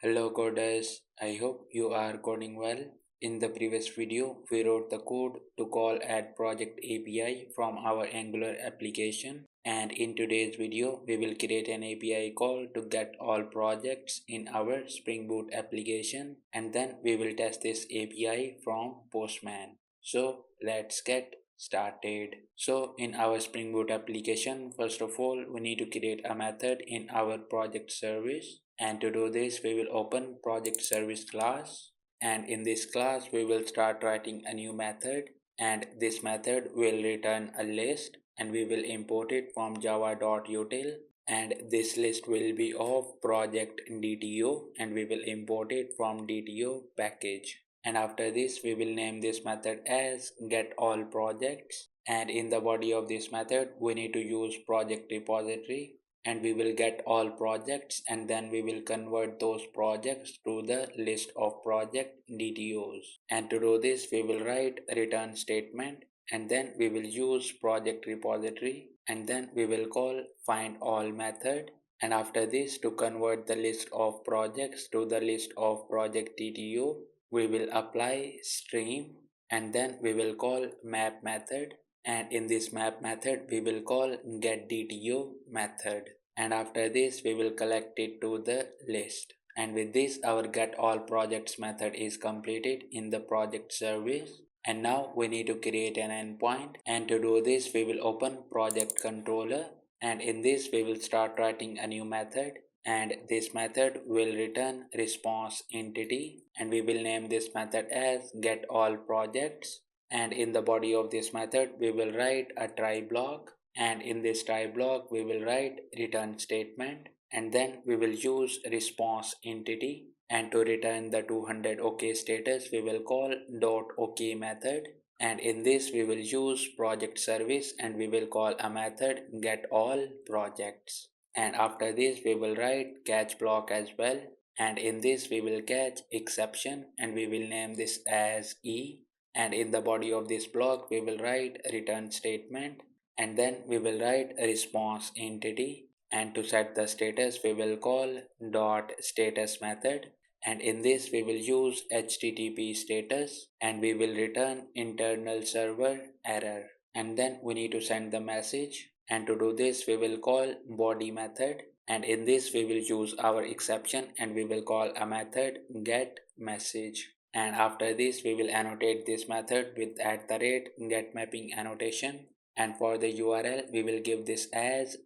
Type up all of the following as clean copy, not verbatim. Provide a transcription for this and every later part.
Hello coders, I hope you are coding well. In the previous video, we wrote the code to call add project API from our Angular application, and in today's video, we will create an API call to get all projects in our Spring Boot application, and then we will test this API from Postman. So let's get started. So in our Spring Boot application, first of all, we need to create a method in our project service, and to do this we will open project service class, and in this class we will start writing a new method, and this method will return a list and we will import it from java.util, and this list will be of project DTO and we will import it from DTO package. And after this we will name this method as get all projects, and in the body of this method we need to use project repository, and we will get all projects, and then we will convert those projects to the list of project DTOs. And to do this we will write a return statement, and then we will use project repository, and then we will call find all method, and after this to convert the list of projects to the list of project DTO we will apply stream, and then we will call map method, and in this map method we will call getDTO method, and after this we will collect it to the list. And with this our get all projects method is completed in the project service. And now we need to create an endpoint, and to do this we will open project controller, and in this we will start writing a new method, and this method will return response entity, and we will name this method as get all projects. And in the body of this method we will write a try block, and in this try block we will write return statement, and then we will use response entity, and to return the 200 OK status we will call dot OK method, and in this we will use project service and we will call a method get all projects. And after this we will write catch block as well, and in this we will catch exception and we will name this as E, and in the body of this block we will write return statement, and then we will write a response entity, and to set the status we will call dot status method, and in this we will use http status and we will return internal server error, and then we need to send the message, and to do this we will call body method, and in this we will use our exception and we will call a method get message. And after this we will annotate this method with @getMapping annotation, and for the URL we will give this as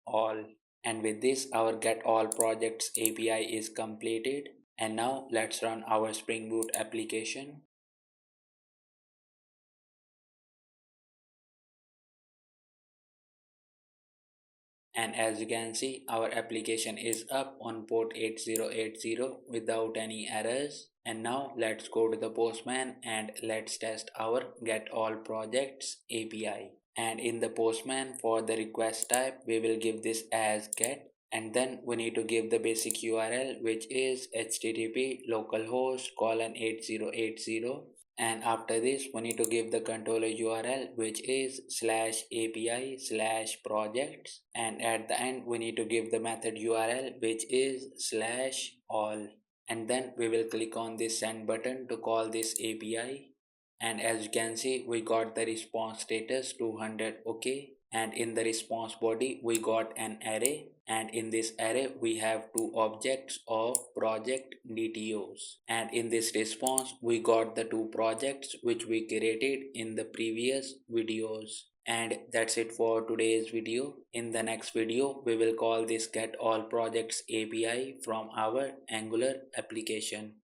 /all. And with this our get all projects API is completed, and now let's run our Spring Boot application. And as you can see our application is up on port 8080 without any errors. And now let's go to the Postman and let's test our get all projects API. And in the Postman for the request type we will give this as get, and then we need to give the basic URL which is http localhost colon 8080, and after this we need to give the controller URL which is /API/projects, and at the end we need to give the method URL which is /all, and then we will click on this send button to call this API. And as you can see we got the response status 200 OK, and in the response body we got an array, and in this array we have two objects of project DTOs, and in this response we got the two projects which we created in the previous videos. And that's it for today's video. In the next video we will call this get all projects API from our Angular application.